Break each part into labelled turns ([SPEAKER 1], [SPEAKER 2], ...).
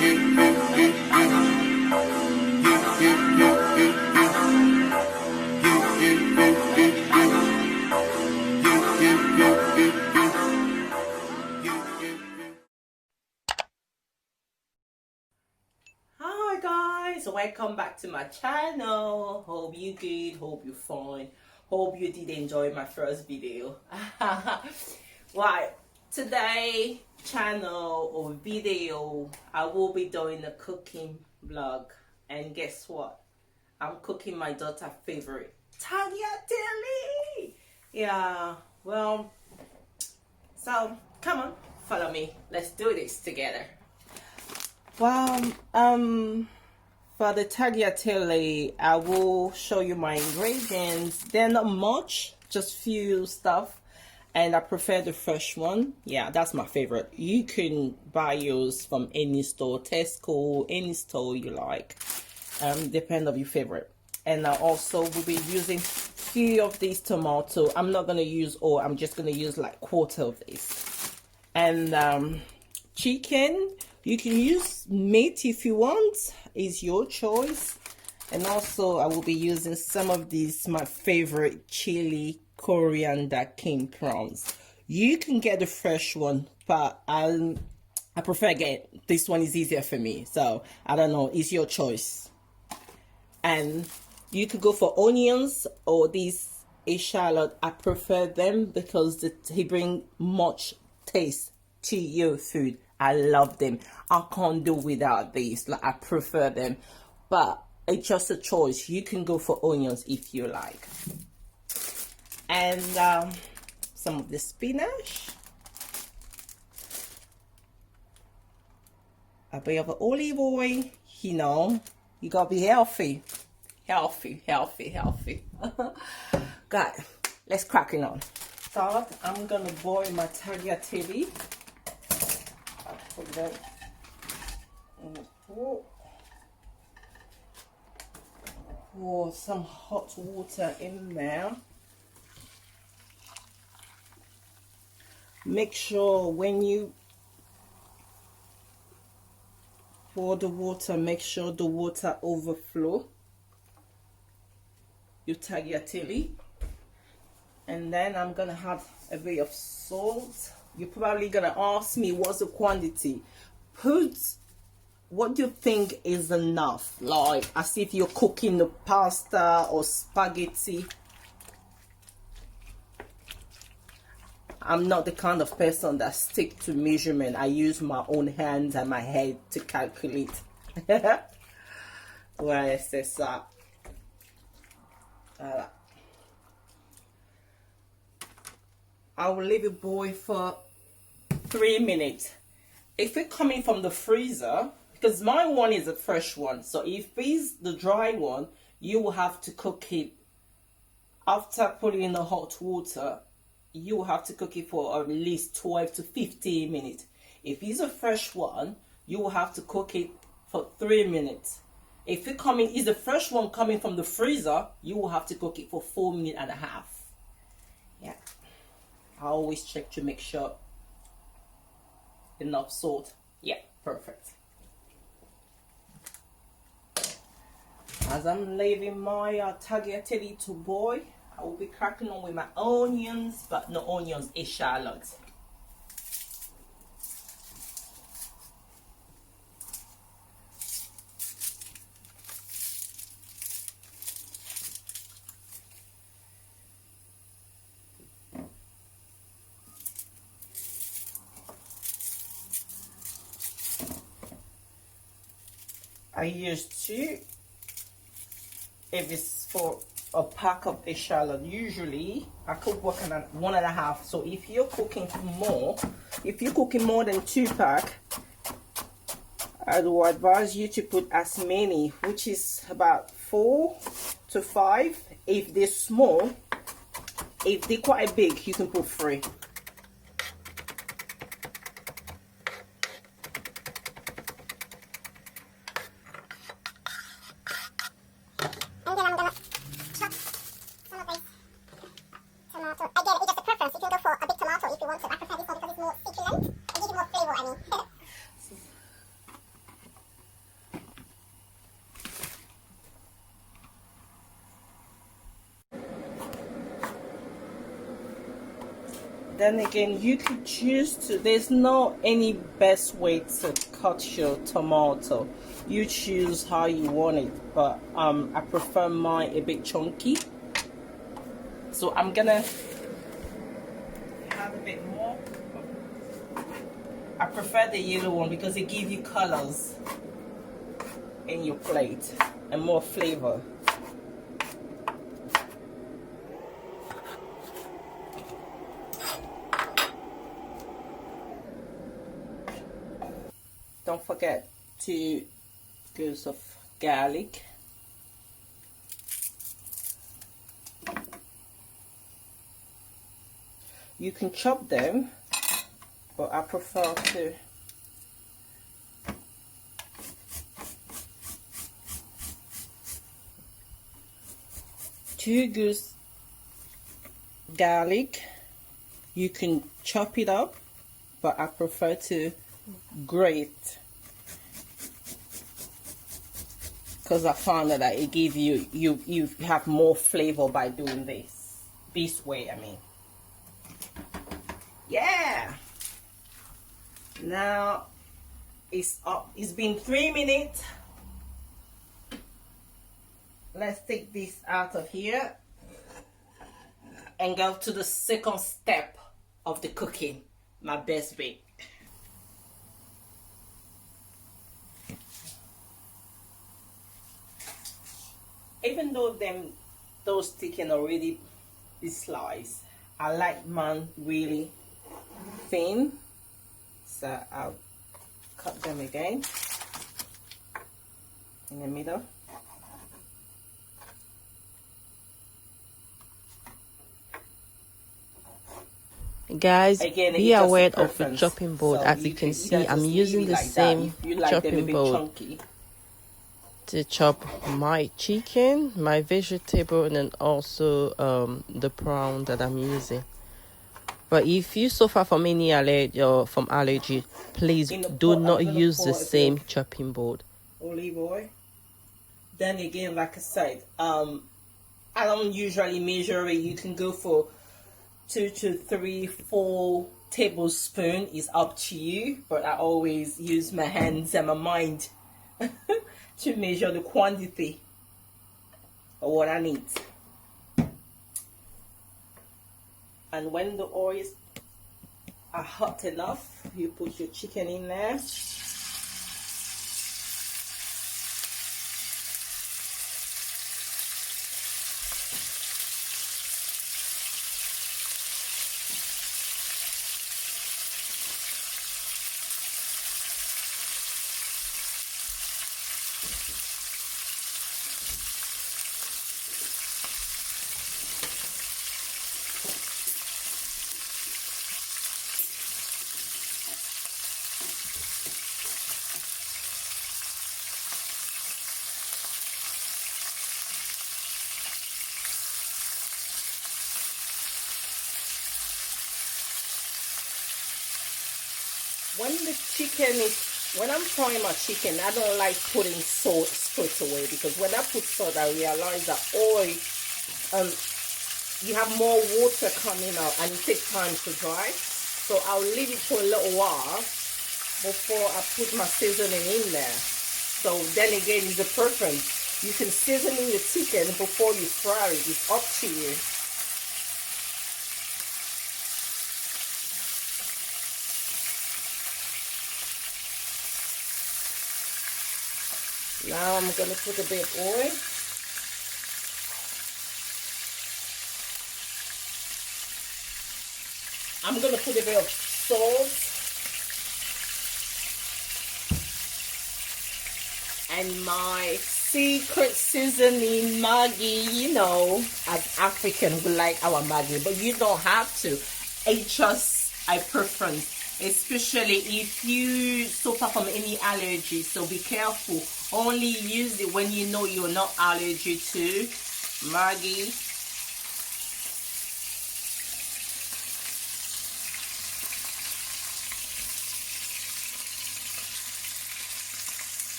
[SPEAKER 1] Hi guys, welcome back to my channel. Hope you good, hope you fine, hope you did enjoy my first video. Right, today channel or video I will be doing a cooking vlog, and guess what, I'm cooking my daughter's favorite tagliatelle. Yeah, well, so come on, follow me, let's do this together. Well, for the tagliatelle, I will show you my ingredients. They're not much, just few stuff, and I prefer the fresh one. Yeah, that's my favorite. You can buy yours from any store, Tesco, any store you like, depend on your favorite. And I also will be using few of these tomato. I'm not gonna use all, I'm just gonna use like quarter of this. And chicken, you can use meat if you want, is your choice. And also I will be using some of these, my favorite chili coriander king prawns. You can get the fresh one, but I prefer get this one, is easier for me, so I don't know, it's your choice. And you could go for onions or these shallot. I prefer them because they bring much taste to your food. I love them. I can't do without these. Like, I prefer them, but it's just a choice. You can go for onions if you like. And some of the spinach, a bit of olive oil. You know, you gotta be healthy. Got it. Let's crack it on. Start. I'm gonna boil my tagliatelle. Put that in the pot. Pour some hot water in there. Make sure when you pour the water, make sure the water overflow your tagliatelle. And then I'm gonna have a bit of salt. You're probably gonna ask me what's the quantity. Put what you think is enough, like as if you're cooking the pasta or spaghetti. I'm not the kind of person that stick to measurement. I use my own hands and my head to calculate. Where is this at? I will leave it boil for 3 minutes. If it's coming from the freezer, because my one is a fresh one, so if it's the dry one, you will have to cook it after putting in the hot water. You will have to cook it for at least 12 to 15 minutes. If it's a fresh one, you will have to cook it for 3 minutes. If it is the fresh one coming from the freezer, you will have to cook it for 4.5 minutes. Yeah, I always check to make sure enough salt. Yeah, perfect. As I'm leaving my tagliatelle to boil, I will be cracking on with my onions, but no onions, shallots. I use 2 if it's for a pack of shallot. Usually I cook 1.5. So if you're cooking more than 2 pack, I would advise you to put as many, which is about 4 to 5. If they're small, if they're quite big, you can put 3. Then again, you could choose to, there's no any best way to cut your tomato. You choose how you want it, but I prefer mine a bit chunky. So I'm gonna have a bit more. I prefer the yellow one because it gives you colors in your plate and more flavor. Don't forget 2 goes of garlic. You can chop them, but I prefer to two goose garlic. You can chop it up, but I prefer to grate because I found that it gives you have more flavor by doing this way. I mean, yeah. Now it's up. It's been 3 minutes. Let's take this out of here and go to the second step of the cooking, my best bit. Even though those chicken already be sliced, I like mine really thin, so I'll cut them again in the middle.
[SPEAKER 2] Guys,
[SPEAKER 1] Again,
[SPEAKER 2] be aware of the
[SPEAKER 1] preference.
[SPEAKER 2] chopping board.
[SPEAKER 1] So
[SPEAKER 2] as you can see, I'm using the
[SPEAKER 1] like
[SPEAKER 2] same
[SPEAKER 1] like
[SPEAKER 2] chopping board
[SPEAKER 1] chunky.
[SPEAKER 2] to chop my chicken, my vegetable, and then also the prawn that I'm using. But if you suffer from any allergy or from allergy, please do not use the same chopping board.
[SPEAKER 1] Olive oil. Then again, like I said, I don't usually measure it. You can go for 2 to 3, 4 tablespoons. It's up to you, but I always use my hands and my mind to measure the quantity of what I need. And when the oils are hot enough, you put your chicken in there. When I'm frying my chicken, I don't like putting salt straight away, because when I put salt, I realize that you have more water coming out and it takes time to dry. So I'll leave it for a little while before I put my seasoning in there. So then again, it's a preference. You can season in the chicken before you fry it. It's up to you. Now I'm going to put a bit of oil. I'm going to put a bit of salt. And my secret seasoning Maggi. You know, as African, we like our Maggi, but you don't have to. It's just a preference. Especially if you suffer from any allergy, so be careful. Only use it when you know you're not allergic to Maggi.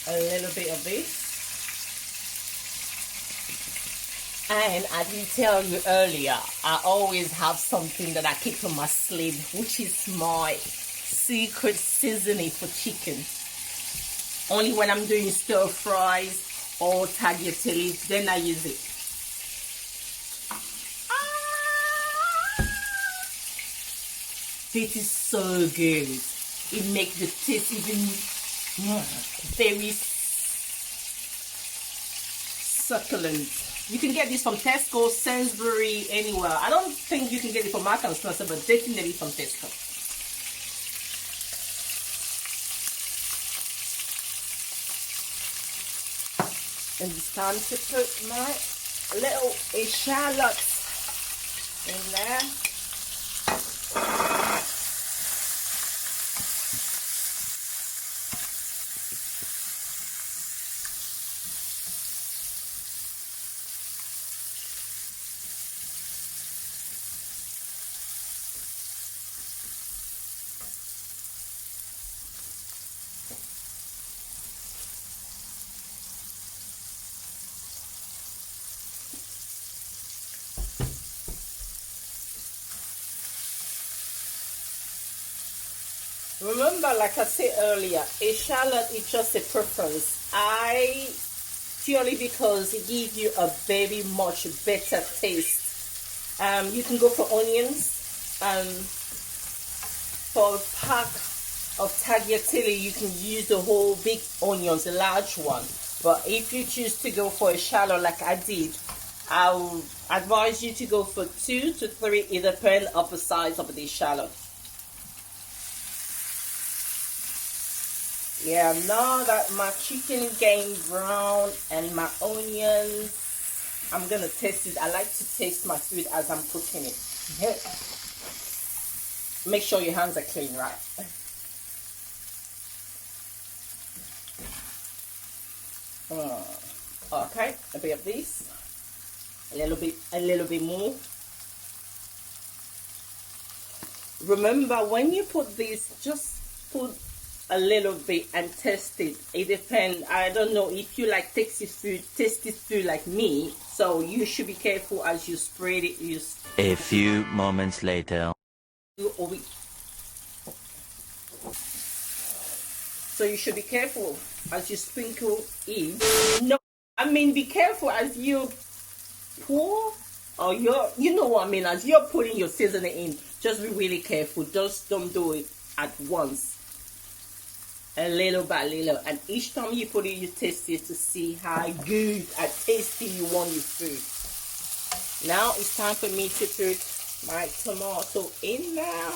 [SPEAKER 1] A little bit of this. And I didn't tell you earlier, I always have something that I keep on my sleeve, which is my secret seasoning for chicken. Only when I'm doing stir fries or tagliatelle, then I use it. This is so good. It makes the taste even very succulent. You can get this from Tesco, Sainsbury, anywhere. I don't think you can get it from Marks and Spencer, but definitely from Tesco. And it's time to put my little shallots in there. Remember, like I said earlier, a shallot is just a preference. Purely because it gives you a very much better taste. You can go for onions. For a pack of tagliatelle, you can use the whole big onions, the large one. But if you choose to go for a shallot like I did, I would advise you to go for 2 to 3. It depends on the size of the shallot. Yeah, now that my chicken getting brown and my onions, I'm gonna taste it. I like to taste my food as I'm cooking it. Make sure your hands are clean, right? Okay, a bit of this, a little bit more. Remember, when you put this, just put a little bit and taste it. It depends. I don't know if you like tasty food like me, so you should be careful as you spread it.
[SPEAKER 3] A few moments later.
[SPEAKER 1] So you should be careful as you sprinkle it. No, I mean be careful as you pour, or you know what I mean, as you're putting your seasoning in. Just be really careful. Just don't do it at once. A little by little, and each time you put it, you taste it to see how good and tasty you want your food. Now it's time for me to put my tomato in there.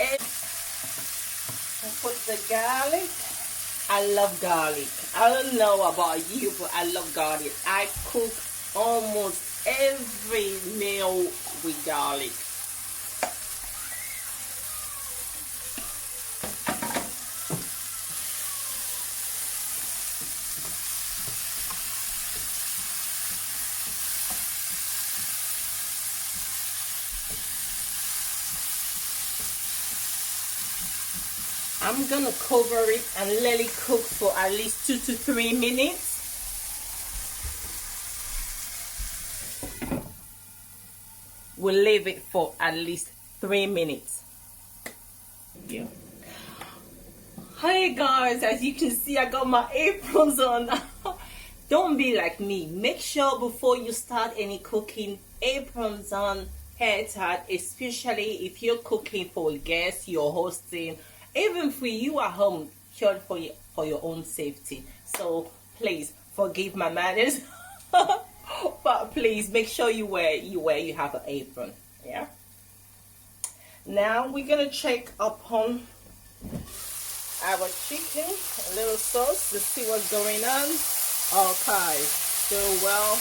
[SPEAKER 1] And put the garlic. I love garlic. I don't know about you, but I love garlic. I cook almost every meal with garlic. I'm gonna cover it and let it cook for at least 2 to 3 minutes. We'll leave it for at least 3 minutes. Yeah. Hi guys, as you can see, I got my aprons on. Don't be like me. Make sure before you start any cooking, aprons on, hair tied, especially if you're cooking for guests, you're hosting. Even for you at home, for your own safety. So please forgive my manners, but please make sure you have an apron. Yeah. Now we're gonna check upon our chicken, a little sauce to see what's going on. Okay, so well.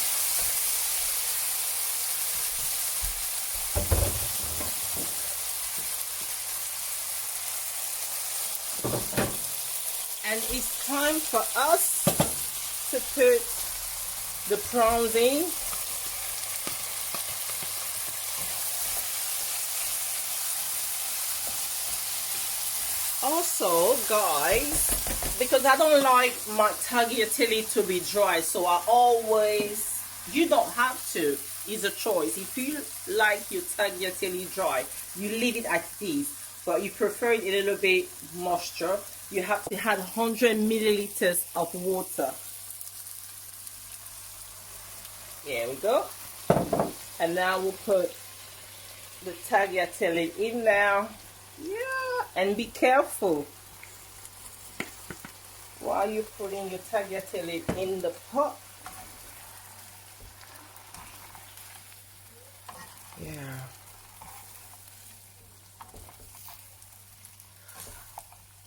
[SPEAKER 1] it's time for us to put the prawns in. Also, guys, because I don't like my tagliatelle to be dry, so I always, you don't have to, it's a choice. If you like your tagliatelle dry, you leave it at this, but you prefer it a little bit moisture, you have to add 100 milliliters of water. There we go. And now we'll put the tagliatelle in now. Yeah, and be careful while you're putting your tagliatelle in the pot. Yeah.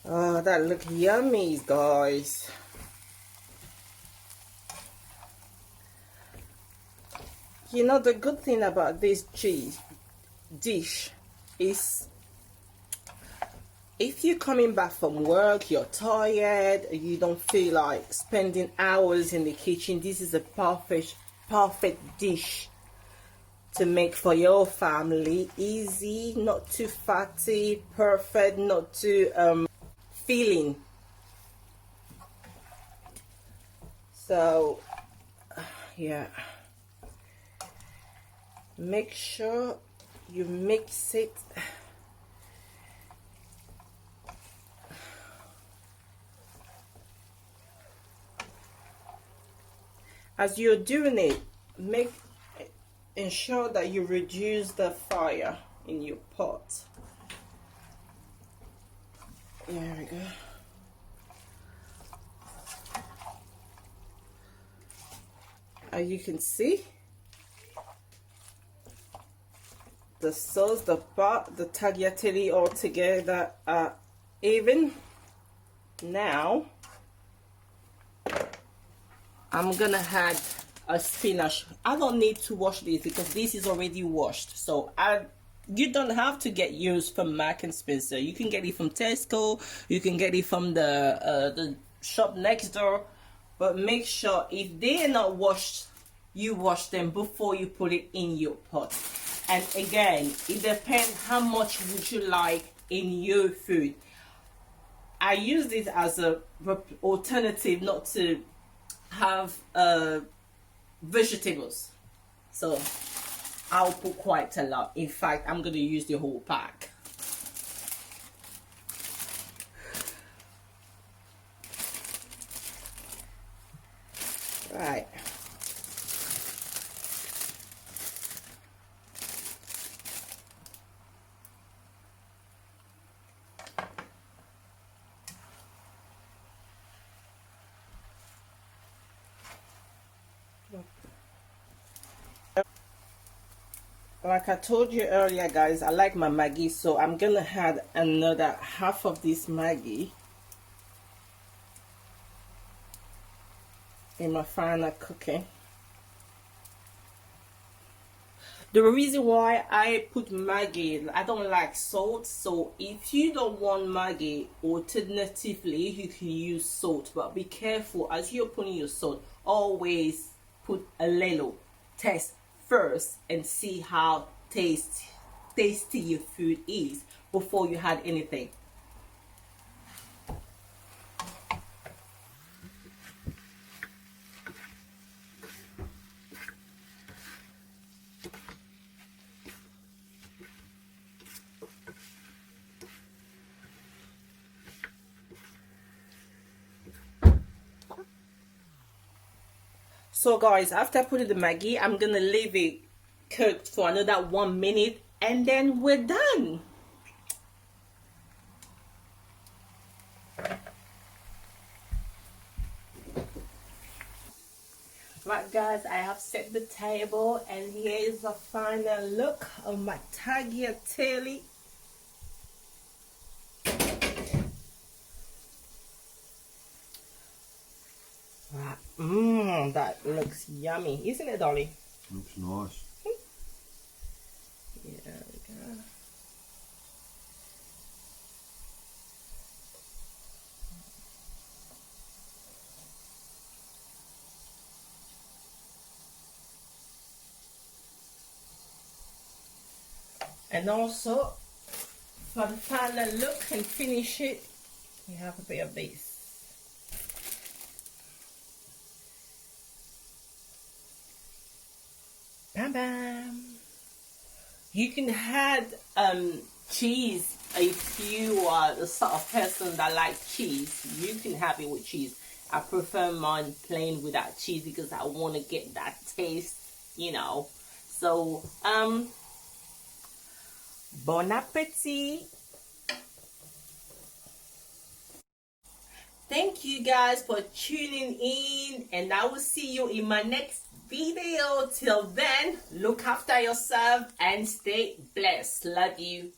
[SPEAKER 1] Oh, that look yummy, guys. You know, the good thing about this dish is if you're coming back from work, you're tired, you don't feel like spending hours in the kitchen, this is a perfect dish to make for your family. Easy, not too fatty, perfect, not too filling. So yeah, make sure you mix it. As you're doing it, ensure that you reduce the fire in your pot. There we go. As you can see, the sauce, the pot, the tagliatelle all together are even. Now I'm gonna add a spinach. I don't need to wash this because this is already washed, so you don't have to get yours from Marks and Spencer. You can get it from Tesco, you can get it from the shop next door, but make sure if they are not washed, you wash them before you put it in your pot. And again, it depends how much would you like in your food. I use this as a alternative not to have vegetables, so I'll put quite a lot. In fact, I'm gonna use the whole pack. Right. Like I told you earlier, guys, I like my Maggi, so I'm gonna add another half of this Maggi in my final cooking. The reason why I put Maggi, I don't like salt, so if you don't want Maggi, alternatively you can use salt, but be careful as you're putting your salt. Always put a little, test first and see how tasty your food is before you add anything. So guys, after putting the Maggi, I'm gonna leave it cooked for another 1 minute and then we're done. Right guys, I have set the table and here's the final look of my tagliatelle. That looks yummy, isn't it, Dolly?
[SPEAKER 4] Looks nice.
[SPEAKER 1] Yeah, there we go.
[SPEAKER 2] And also, for the final look and finish it, we have a bit of this. Bam bam. You can add cheese if you are the sort of person that likes cheese. You can have it with cheese. I prefer mine plain without cheese because I want to get that taste, you know. So bon appetit. Thank you guys for tuning in, and I will see you in my next video. Till then, look after yourself and stay blessed. Love you.